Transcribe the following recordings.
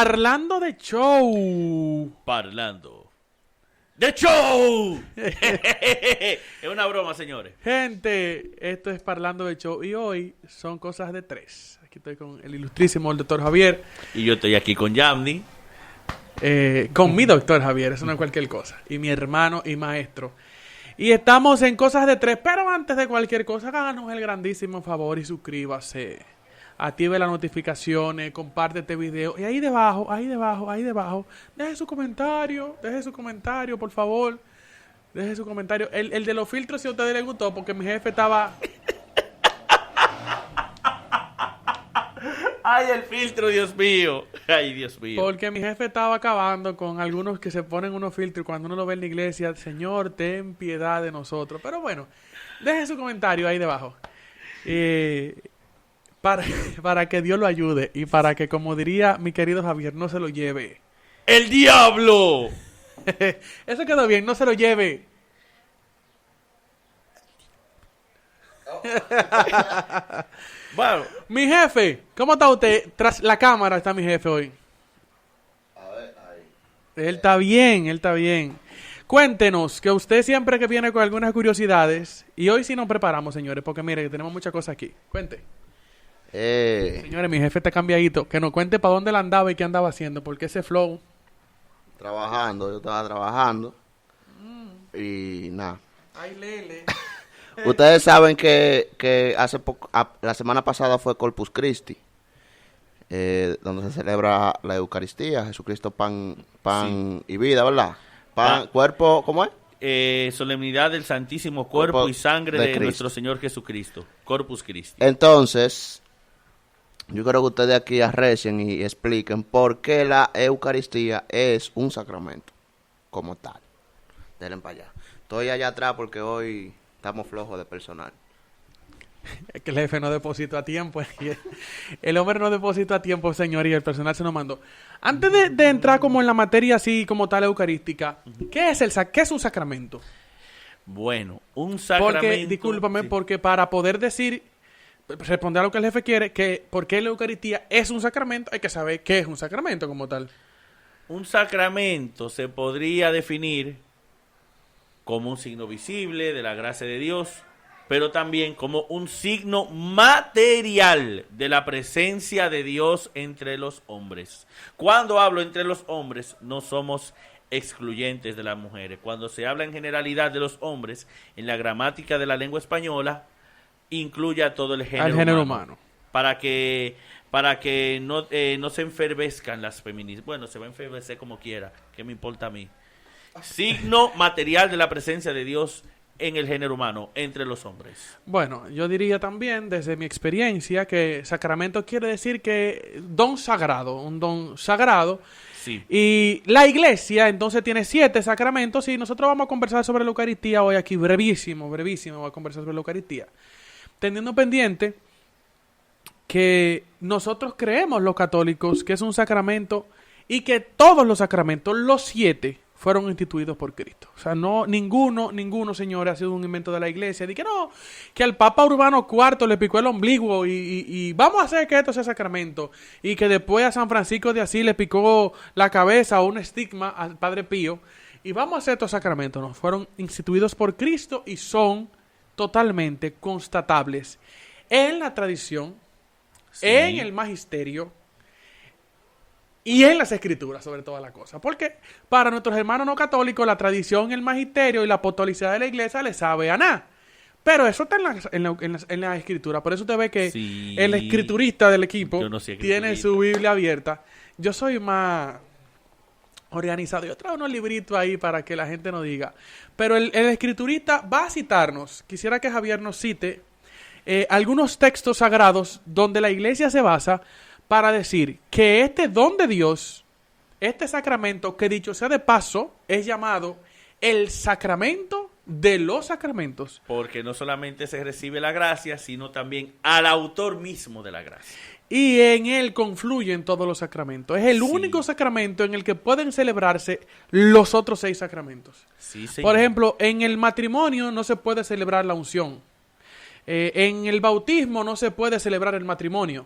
Parlando de show. Parlando de show. Es una broma, señores. Gente, esto es Parlando de show y hoy son cosas de tres. Aquí estoy con el ilustrísimo, el doctor Javier. Y yo estoy aquí con Yamni. Con mi doctor Javier, eso no es cualquier cosa. Y mi hermano y maestro. Y estamos en cosas de tres, pero antes de cualquier cosa, háganos el grandísimo favor y suscríbase. Active las notificaciones, comparte este video. Y ahí debajo, deje su comentario, por favor. Deje su comentario. El de los filtros, si a ustedes les gustó, porque mi jefe estaba... Ay, el filtro, Dios mío. Ay, Dios mío. Porque mi jefe estaba acabando con algunos que se ponen unos filtros y cuando uno lo ve en la iglesia, Señor, ten piedad de nosotros. Pero bueno, deje su comentario ahí debajo. Para que Dios lo ayude y para que, como diría mi querido Javier, no se lo lleve. ¡El diablo! Eso quedó bien, no se lo lleve. Bueno, Mi jefe, ¿cómo está usted? Tras la cámara está mi jefe hoy. A ver, ahí. Él está bien. Cuéntenos, que usted siempre que viene con algunas curiosidades, y hoy sí nos preparamos, señores, porque mire, que tenemos muchas cosas aquí. Cuente. Señores, mi jefe está cambiadito. Que nos cuente para dónde él andaba y qué andaba haciendo, porque ese flow... Yo estaba trabajando. Y nada. Ay, lele. Ustedes saben que hace poco, la semana pasada fue Corpus Christi, donde se celebra la Eucaristía, Jesucristo pan sí. Y vida, ¿verdad? Cuerpo, ¿cómo es? Solemnidad del Santísimo Cuerpo y Sangre de nuestro Señor Jesucristo, Corpus Christi. Entonces, yo quiero que ustedes aquí arrecien y expliquen por qué la Eucaristía es un sacramento como tal. Denle para allá. Estoy allá atrás porque hoy estamos flojos de personal. Es que el jefe no depositó a tiempo. El hombre no depositó a tiempo, señor, y el personal se nos mandó. Antes de entrar como en la materia así como tal eucarística, ¿qué es un sacramento? Bueno, un sacramento... Porque, discúlpame, sí. Porque para poder responder a lo que el jefe quiere, que por qué la Eucaristía es un sacramento, hay que saber qué es un sacramento como tal. Un sacramento se podría definir como un signo visible de la gracia de Dios, pero también como un signo material de la presencia de Dios entre los hombres. Cuando hablo entre los hombres, no somos excluyentes de las mujeres. Cuando se habla en generalidad de los hombres, en la gramática de la lengua española, incluye a todo el género humano. Para que no se enfervezcan las feministas. Bueno, se va a enfervecer como quiera, ¿qué me importa a mí? Signo material de la presencia de Dios en el género humano, entre los hombres. Bueno, yo diría también, desde mi experiencia, que sacramento quiere decir que don sagrado, un don sagrado. Sí. Y la iglesia entonces tiene 7 sacramentos y nosotros vamos a conversar sobre la Eucaristía hoy aquí, brevísimo, voy a conversar sobre la Eucaristía. Teniendo pendiente que nosotros creemos los católicos que es un sacramento y que todos los sacramentos, los 7, fueron instituidos por Cristo. O sea, ninguno, señores, ha sido un invento de la iglesia. De que no, que al Papa Urbano IV le picó el ombligo y vamos a hacer que esto sea sacramento. Y que después a San Francisco de Asís le picó la cabeza o un estigma al Padre Pío. Y vamos a hacer estos sacramentos. No, fueron instituidos por Cristo y son totalmente constatables en la tradición, sí, en el magisterio y en las escrituras, sobre todas las cosas. Porque para nuestros hermanos no católicos, la tradición, el magisterio y la apostolicidad de la iglesia le sabe a nada. Pero eso está en la escritura. Por eso usted ve que sí, el escriturista del equipo tiene su Biblia abierta. Yo soy más organizado. Yo traigo unos libritos ahí para que la gente nos diga. Pero el escriturista va a citarnos. Quisiera que Javier nos cite algunos textos sagrados donde la iglesia se basa para decir que este don de Dios, este sacramento, que dicho sea de paso, es llamado el sacramento de los sacramentos. Porque no solamente se recibe la gracia, sino también al autor mismo de la gracia. Y en él confluyen todos los sacramentos. Es el único sacramento en el que pueden celebrarse los otros 6 sacramentos. Sí, señor. Por ejemplo, en el matrimonio no se puede celebrar la unción. En el bautismo no se puede celebrar el matrimonio.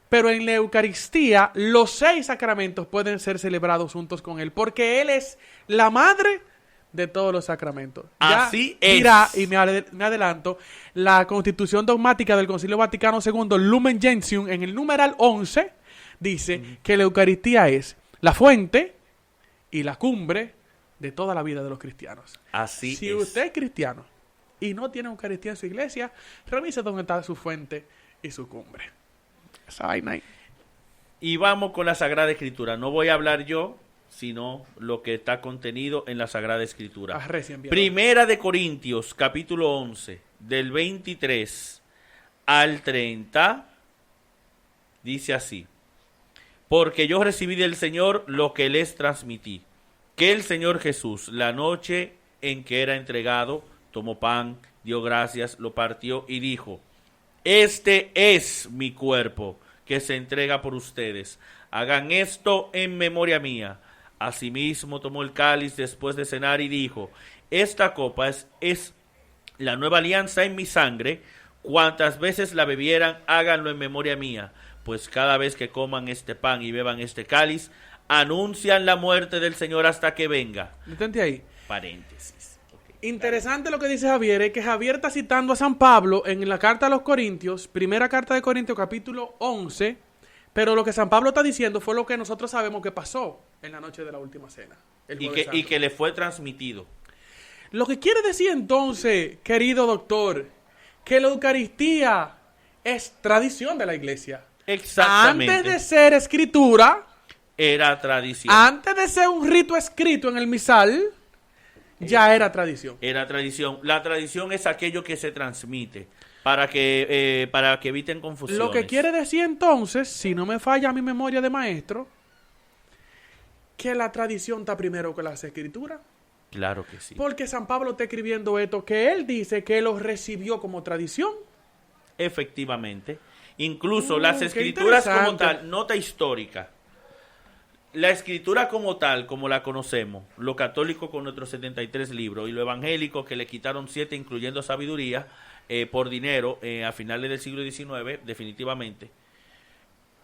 pero en la Eucaristía los 6 sacramentos pueden ser celebrados juntos con Él, porque Él es la madre de todos los sacramentos. Así Ya es. dirá, y me adelanto, la Constitución Dogmática del Concilio Vaticano II, Lumen Gentium, en el numeral 11, dice que la Eucaristía es la fuente y la cumbre de toda la vida de los cristianos. Así Si es. usted es cristiano y no tiene Eucaristía en su iglesia, revise dónde está su fuente y su cumbre. Esa vaina ahí. Y vamos con la Sagrada Escritura. No voy a hablar yo, sino lo que está contenido en la Sagrada Escritura. Recién bien. Primera de Corintios, capítulo 11, del 23 al 30, dice así: porque yo recibí del Señor lo que les transmití, que el Señor Jesús, la noche en que era entregado, tomó pan, dio gracias, lo partió y dijo: este es mi cuerpo, que se entrega por ustedes. Hagan esto en memoria mía. Asimismo tomó el cáliz después de cenar y dijo: esta copa es la nueva alianza en mi sangre. Cuantas veces la bebieran, háganlo en memoria mía. Pues cada vez que coman este pan y beban este cáliz, anuncian la muerte del Señor hasta que venga. Detente ahí. Paréntesis. Ok. Interesante lo que dice Javier, es que Javier está citando a San Pablo en la carta a los Corintios, primera carta de Corintios, capítulo 11, pero lo que San Pablo está diciendo fue lo que nosotros sabemos que pasó en la noche de la última cena. El Y Jueves que Santo. le fue transmitido. Lo que quiere decir entonces, querido doctor, que la Eucaristía es tradición de la iglesia. Exactamente. Antes de ser escritura, Era tradición. antes de ser un rito escrito en el misal, ya era tradición. Era tradición. La tradición es aquello que se transmite para que eviten confusiones. Lo que quiere decir entonces, si no me falla mi memoria de maestro, que la tradición está primero que las escrituras. Claro que sí. Porque San Pablo está escribiendo esto, que él dice que él lo recibió como tradición. Efectivamente. Incluso las qué escrituras como interesante. tal, nota histórica. La escritura como tal, como la conocemos, lo católico con nuestros 73 libros y lo evangélico que le quitaron 7, incluyendo sabiduría, por dinero a finales del siglo XIX, definitivamente.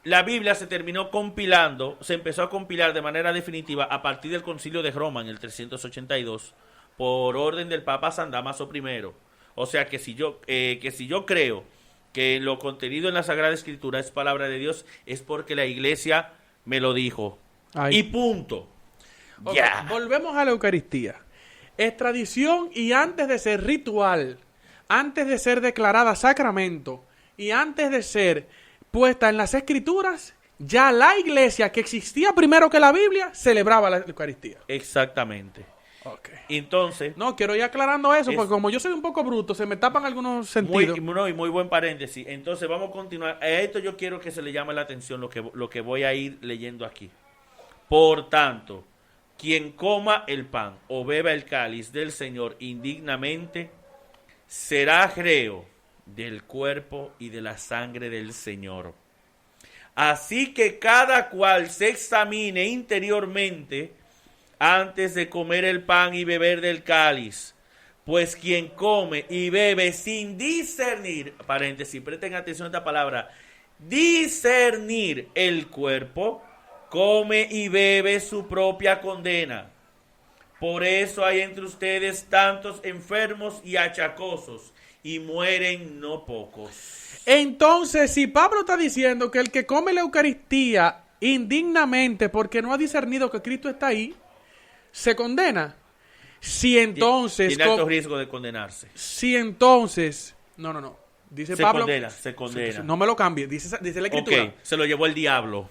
La Biblia se terminó compilando, se empezó a compilar de manera definitiva a partir del Concilio de Roma en el 382, por orden del Papa San Damaso I. O sea que si yo creo que lo contenido en la Sagrada Escritura es palabra de Dios, es porque la Iglesia me lo dijo. Ahí. Y punto. Ok, Ya. volvemos a la Eucaristía. Es tradición y antes de ser ritual, antes de ser declarada sacramento y antes de ser puesta en las escrituras, ya la iglesia que existía primero que la Biblia celebraba la Eucaristía. Exactamente. Okay. Entonces, No, quiero ir aclarando eso, Es- porque como yo soy un poco bruto, se me tapan algunos muy, sentidos. y muy buen paréntesis. Entonces vamos a continuar. A esto yo quiero que se le llame la atención lo que voy a ir leyendo aquí. Por tanto, quien coma el pan o beba el cáliz del Señor indignamente, será reo del cuerpo y de la sangre del Señor. Así que cada cual se examine interiormente antes de comer el pan y beber del cáliz. Pues quien come y bebe sin discernir, paréntesis, presten atención a esta palabra, discernir el cuerpo, come y bebe su propia condena. Por eso hay entre ustedes tantos enfermos y achacosos, y mueren no pocos. Entonces, si Pablo está diciendo que el que come la Eucaristía indignamente porque no ha discernido que Cristo está ahí, se condena. Si entonces... Tiene alto riesgo de condenarse. Si entonces... No. Dice Se Pablo... condena, se condena. No me lo cambie. Dice la Escritura. Ok, se lo llevó el diablo.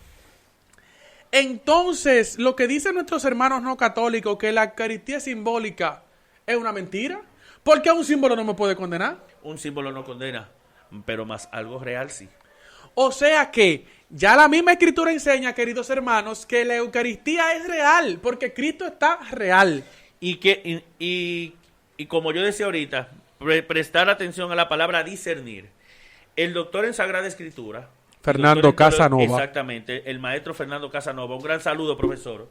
Entonces, lo que dicen nuestros hermanos no católicos, que la Eucaristía simbólica es una mentira. ¿Por qué un símbolo no me puede condenar? Un símbolo no condena, pero más algo real sí. O sea que ya la misma Escritura enseña, queridos hermanos, que la Eucaristía es real, porque Cristo está real. Y como yo decía ahorita, prestar atención a la palabra discernir. El doctor en Sagrada Escritura, Fernando doctor en Casanova. Exactamente, el maestro Fernando Casanova. Un gran saludo, profesor.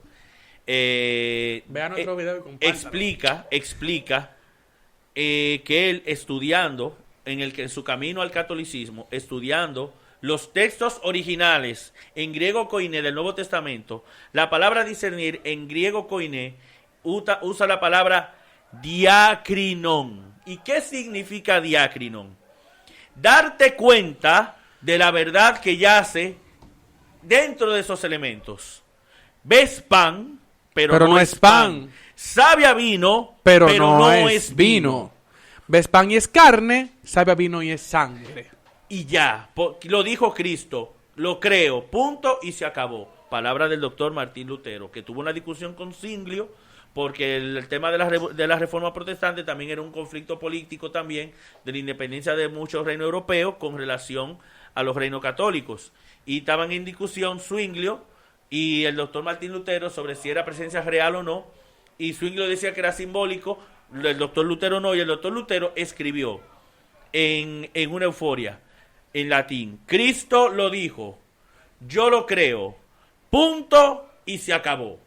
Vean nuestro video y compártanlo. Explica que él estudiando, en su camino al catolicismo, estudiando los textos originales en griego koiné del Nuevo Testamento, la palabra discernir en griego koiné usa la palabra diacrinon. ¿Y qué significa diacrinon? Darte cuenta de la verdad que yace dentro de esos elementos. Ves pan, pero no es pan. Sabe a vino, pero no es vino. Ves pan y es carne, sabe a vino y es sangre. Y ya, lo dijo Cristo, lo creo, punto, y se acabó. Palabra del doctor Martín Lutero, que tuvo una discusión con Zwinglio, porque el tema de la reforma protestante también era un conflicto político también, de la independencia de muchos reinos europeos con relación a los reinos católicos. Y estaban en discusión Zwinglio y el doctor Martín Lutero sobre si era presencia real o no, y Zwinglio decía que era simbólico, el doctor Lutero no, y el doctor Lutero escribió en una euforia, en latín, Cristo lo dijo, yo lo creo, punto, y se acabó.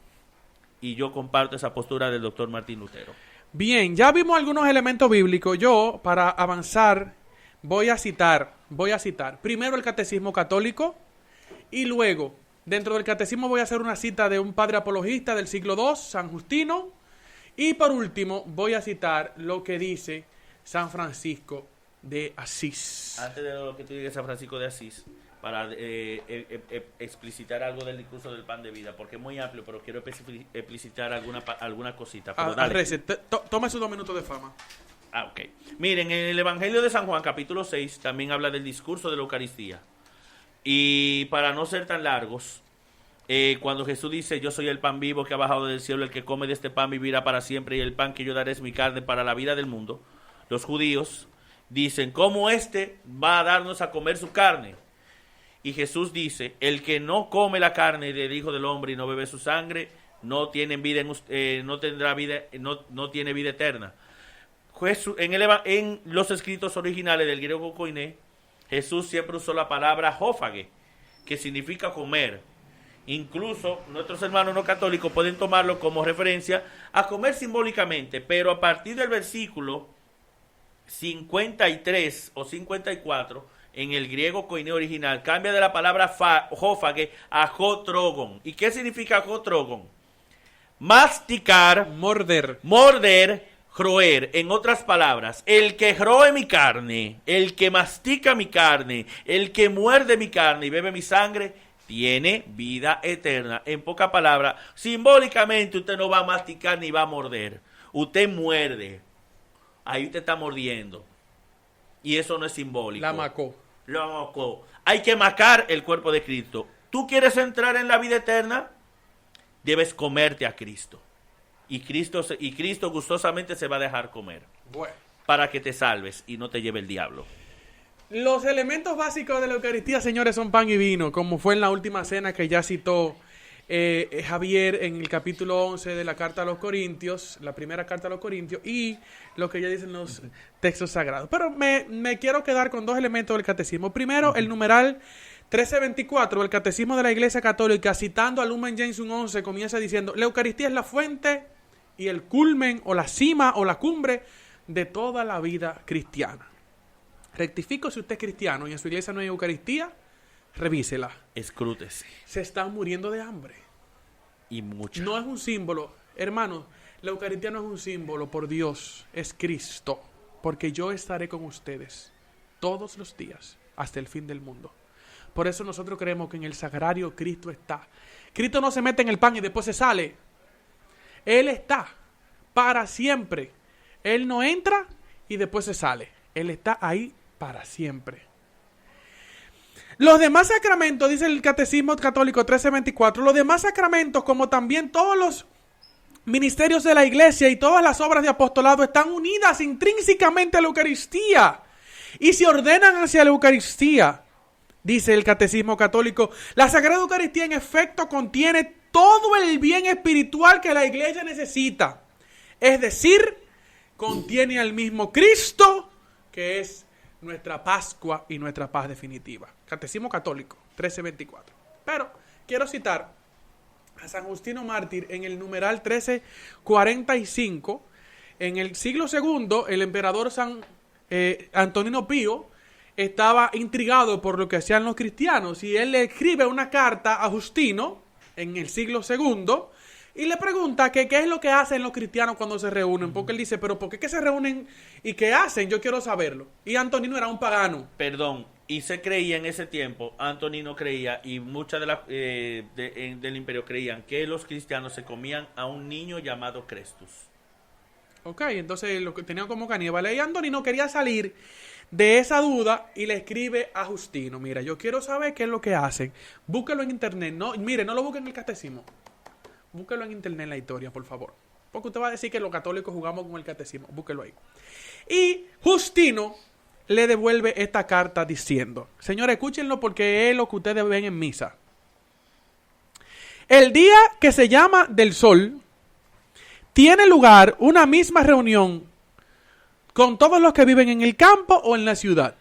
Y yo comparto esa postura del doctor Martín Lutero. Bien, ya vimos algunos elementos bíblicos. Yo, para avanzar, voy a citar primero el Catecismo Católico y luego, dentro del Catecismo voy a hacer una cita de un padre apologista del siglo II, San Justino, y por último voy a citar lo que dice San Francisco de Asís. Antes de lo que tú digas, San Francisco de Asís, para explicitar algo del discurso del pan de vida, porque es muy amplio, pero quiero explicitar alguna cosita. Pero tome sus 2 minutos de fama. Ok. Miren, en el Evangelio de San Juan, capítulo 6, también habla del discurso de la Eucaristía. Y para no ser tan largos, cuando Jesús dice, yo soy el pan vivo que ha bajado del cielo, el que come de este pan vivirá para siempre, y el pan que yo daré es mi carne para la vida del mundo, los judíos dicen, ¿cómo va a darnos a comer su carne? Y Jesús dice, el que no come la carne del Hijo del Hombre y no bebe su sangre, no tiene vida no tiene vida eterna. Jesús, en los escritos originales del griego koiné, Jesús siempre usó la palabra hófage, que significa comer. Incluso nuestros hermanos no católicos pueden tomarlo como referencia a comer simbólicamente, pero a partir del versículo 53 o 54, en el griego koiné original, cambia de la palabra hófage a jotrogon. ¿Y qué significa jotrogon? Masticar, morder, roer. En otras palabras, el que roe mi carne, el que mastica mi carne, el que muerde mi carne y bebe mi sangre, tiene vida eterna. En pocas palabras, simbólicamente usted no va a masticar ni va a morder. Usted muerde. Ahí usted está mordiendo. Y eso no es simbólico. La macó. Hay que macar el cuerpo de Cristo. ¿Tú quieres entrar en la vida eterna? Debes comerte a Cristo. Y Cristo gustosamente se va a dejar comer. Bueno. Para que te salves y no te lleve el diablo. Los elementos básicos de la Eucaristía, señores, son pan y vino, como fue en la última cena que ya citó Javier en el capítulo 11 de la carta a los Corintios, la primera carta a los Corintios, y lo que ya dicen los textos sagrados. Pero me quiero quedar con 2 elementos del catecismo. Primero, el numeral 1324 del Catecismo de la Iglesia Católica, citando a Lumen Gentium 11, comienza diciendo, la Eucaristía es la fuente y el culmen o la cima o la cumbre de toda la vida cristiana. Rectifico si usted es cristiano y en su iglesia no hay Eucaristía, revísela. Escrútese. Se están muriendo de hambre. Y mucho. No es un símbolo. Hermanos, la Eucaristía no es un símbolo, por Dios, es Cristo. Porque yo estaré con ustedes todos los días hasta el fin del mundo. Por eso nosotros creemos que en el sagrario Cristo está. Cristo no se mete en el pan y después se sale. Él está para siempre. Él no entra y después se sale. Él está ahí para siempre. Los demás sacramentos, dice el Catecismo Católico 1324, los demás sacramentos, como también todos los ministerios de la Iglesia y todas las obras de apostolado, están unidas intrínsecamente a la Eucaristía y se ordenan hacia la Eucaristía. Dice el Catecismo Católico, la Sagrada Eucaristía en efecto contiene todo el bien espiritual que la Iglesia necesita. Es decir, contiene al mismo Cristo, que es nuestra Pascua y nuestra paz definitiva. Catecismo Católico, 1324. Pero quiero citar a San Justino Mártir en el numeral 1345. En el siglo II, el emperador San Antonino Pío estaba intrigado por lo que hacían los cristianos y él le escribe una carta a Justino en el siglo II y le pregunta que qué es lo que hacen los cristianos cuando se reúnen, porque él dice, pero ¿por qué que se reúnen y qué hacen? Yo quiero saberlo. Y Antonino era un pagano. Perdón, y se creía en ese tiempo, Antonino creía y muchas del imperio creían que los cristianos se comían a un niño llamado Crestus. Ok, entonces lo que tenían como caníbales. Y Antonino quería salir de esa duda y le escribe a Justino, mira, yo quiero saber qué es lo que hacen. Búsquelo en internet. No, mire, no lo busquen en el catecismo. Búsquelo en internet en la historia, por favor. Porque usted va a decir que los católicos jugamos con el catecismo. Búsquelo ahí. Y Justino le devuelve esta carta diciendo, señores, escúchenlo porque es lo que ustedes ven en misa. El día que se llama del sol, tiene lugar una misma reunión con todos los que viven en el campo o en la ciudad.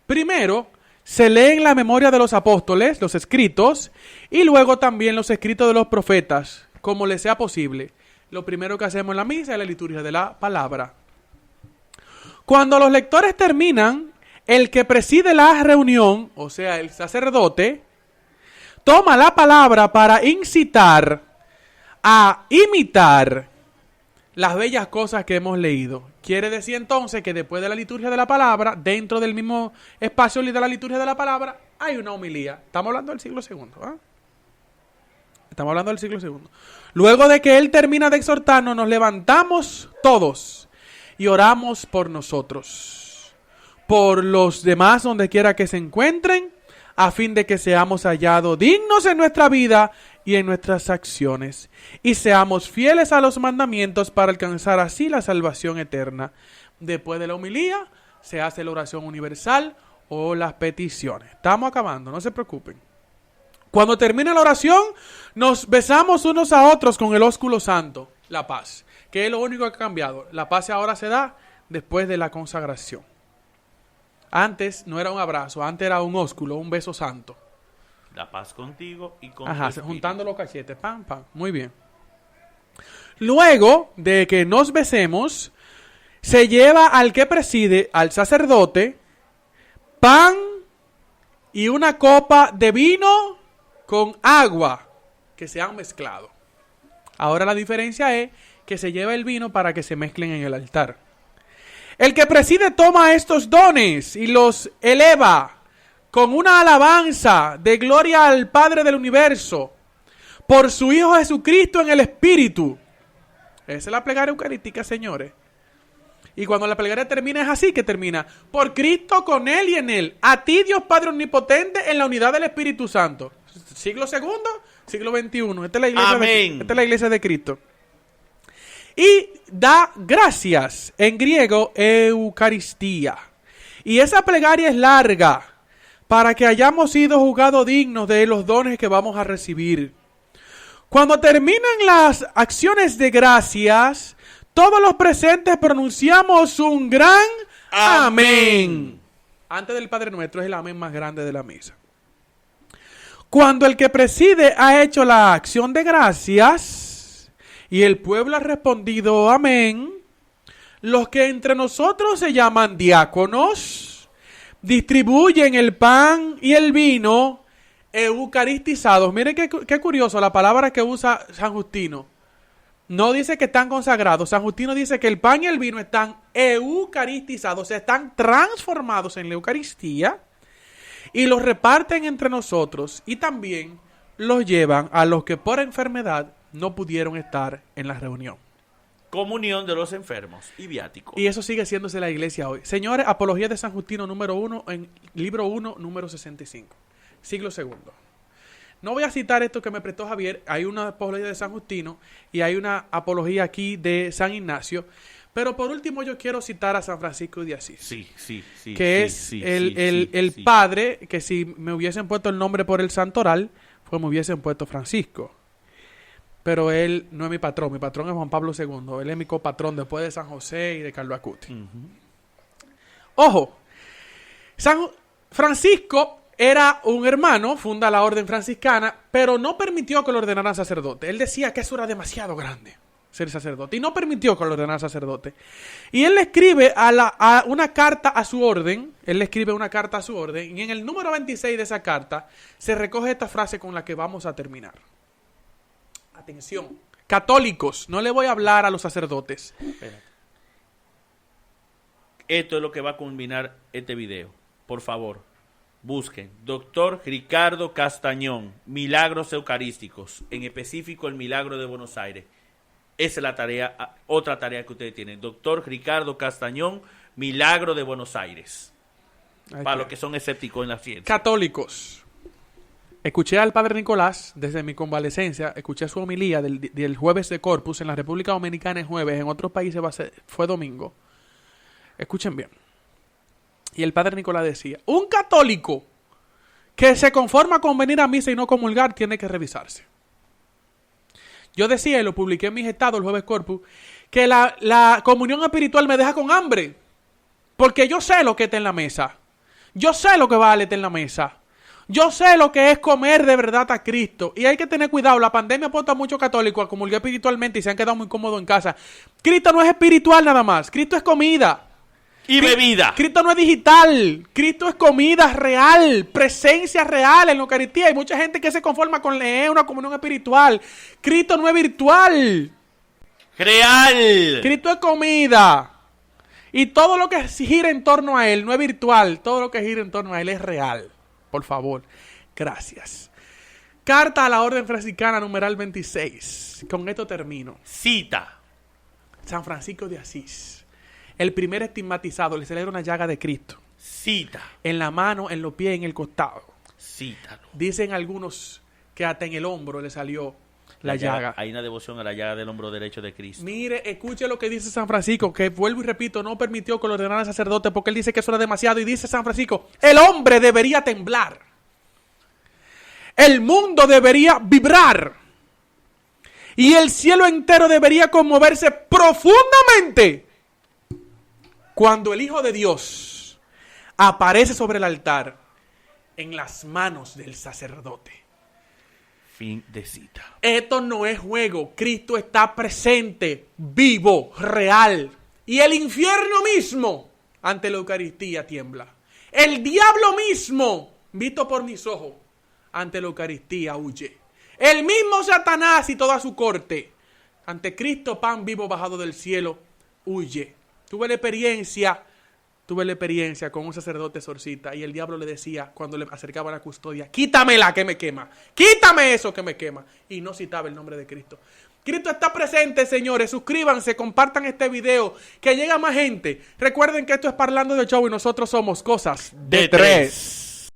Primero, se leen la memoria de los apóstoles, los escritos, y luego también los escritos de los profetas, como les sea posible. Lo primero que hacemos en la misa es la liturgia de la palabra. Cuando los lectores terminan, el que preside la reunión, o sea, el sacerdote, toma la palabra para incitar a imitar las bellas cosas que hemos leído. Quiere decir entonces que después de la liturgia de la palabra, dentro del mismo espacio de la liturgia de la palabra, hay una homilía. Estamos hablando del siglo II. Estamos hablando del siglo II. Luego de que él termina de exhortarnos, nos levantamos todos y oramos por nosotros, por los demás donde quiera que se encuentren, a fin de que seamos hallados dignos en nuestra vida y en nuestras acciones, y seamos fieles a los mandamientos para alcanzar así la salvación eterna. Después de la homilía se hace la oración universal o las peticiones. Estamos acabando, no se preocupen. Cuando termina la oración, nos besamos unos a otros con el ósculo santo, la paz, que es lo único que ha cambiado. La paz ahora se da después de la consagración. Antes no era un abrazo, antes era un ósculo, un beso santo. La paz contigo y con Ajá, tu juntando los cachetes, pam, pam, muy bien. Luego de que nos besemos, se lleva al que preside, al sacerdote, pan y una copa de vino con agua que se han mezclado. Ahora la diferencia es que se lleva el vino para que se mezclen en el altar. El que preside toma estos dones y los eleva con una alabanza de gloria al Padre del universo, por su Hijo Jesucristo en el Espíritu. Esa es la plegaria eucarística, señores. Y cuando la plegaria termina es así que termina. Por Cristo, con Él y en Él. A ti, Dios Padre Omnipotente, en la unidad del Espíritu Santo. Siglo II, siglo XXI. Esta es la iglesia, esta es la iglesia de Cristo. Y da gracias, en griego, Eucaristía. Y esa plegaria es larga, para que hayamos sido juzgados dignos de los dones que vamos a recibir. Cuando terminan las acciones de gracias, todos los presentes pronunciamos un gran amén. Antes del Padre Nuestro es el amén más grande de la misa. Cuando el que preside ha hecho la acción de gracias y el pueblo ha respondido amén, los que entre nosotros se llaman diáconos distribuyen el pan y el vino eucaristizados. Miren qué curioso la palabra que usa San Justino. No dice que están consagrados. San Justino dice que el pan y el vino están eucaristizados, o sea, están transformados en la Eucaristía y los reparten entre nosotros y también los llevan a los que por enfermedad no pudieron estar en la reunión. Comunión de los enfermos y viáticos. Y eso sigue siéndose la iglesia hoy. Señores, Apología de San Justino número 1, en libro 1, número 65. Siglo II. No voy a citar esto que me prestó Javier. Hay una apología de San Justino y hay una apología aquí de San Ignacio. Pero por último yo quiero citar a San Francisco de Asís. Sí. Que es el padre que si me hubiesen puesto el nombre por el santoral, pues me hubiesen puesto Francisco. Pero él no es mi patrón es Juan Pablo II. Él es mi copatrón después de San José y de Carlo Acuti. Ojo, San Francisco era un hermano, funda la orden franciscana, pero no permitió que lo ordenaran sacerdote. Él decía que eso era demasiado grande. ser sacerdote y no permitió que lo ordenara sacerdote. Y él le escribe una carta a su orden, y en el número 26 de esa carta se recoge esta frase con la que vamos a terminar. Atención, católicos, no le voy a hablar a los sacerdotes. Espérate. Esto es lo que va a culminar este video. Por favor, busquen Doctor Ricardo Castañón, Milagros Eucarísticos, en específico el Milagro de Buenos Aires. Esa es la tarea, otra tarea que ustedes tienen. Doctor Ricardo Castañón, Milagro de Buenos Aires. Para los que son escépticos en la ciencia. Católicos. Escuché al padre Nicolás desde mi convalecencia, escuché su homilía del jueves de Corpus en la República Dominicana es jueves, en otros países fue domingo. Escuchen bien. Y el padre Nicolás decía, un católico que se conforma con venir a misa y no comulgar tiene que revisarse. Yo decía, y lo publiqué en mis estados el jueves Corpus, que la comunión espiritual me deja con hambre. Porque yo sé lo que está en la mesa. Yo sé lo que vale está en la mesa. Yo sé lo que es comer de verdad a Cristo. Y hay que tener cuidado. La pandemia ha puesto a muchos católicos a comulgar espiritualmente y se han quedado muy cómodos en casa. Cristo no es espiritual nada más. Cristo es comida. Y bebida. Cristo no es digital. Cristo es comida real. Presencia real en la Eucaristía. Hay mucha gente que se conforma con leer una comunión espiritual. Cristo no es virtual. Real. Cristo es comida. Y todo lo que gira en torno a Él no es virtual. Todo lo que gira en torno a Él es real. Por favor. Gracias. Carta a la Orden Franciscana, numeral 26. Con esto termino. Cita. San Francisco de Asís. El primer estigmatizado, le celebra una llaga de Cristo. Cita. En la mano, en los pies, en el costado. Cítalo. Dicen algunos que hasta en el hombro le salió la llaga. Hay una devoción a la llaga del hombro derecho de Cristo. Mire, escuche lo que dice San Francisco, que vuelvo y repito, no permitió que lo ordenara el sacerdote porque él dice que eso era demasiado. Y dice San Francisco, el hombre debería temblar. El mundo debería vibrar. Y el cielo entero debería conmoverse profundamente cuando el Hijo de Dios aparece sobre el altar en las manos del sacerdote. Fin de cita. Esto no es juego. Cristo está presente, vivo, real. Y el infierno mismo ante la Eucaristía tiembla. El diablo mismo, visto por mis ojos, ante la Eucaristía huye. El mismo Satanás y toda su corte, ante Cristo, pan vivo bajado del cielo, huye. Tuve la experiencia con un sacerdote exorcista y el diablo le decía cuando le acercaba la custodia, quítamela que me quema, quítame eso que me quema. Y no citaba el nombre de Cristo. Cristo está presente, señores. Suscríbanse, compartan este video, que llegue a más gente. Recuerden que esto es Parlando de Show y nosotros somos Cosas de Tres.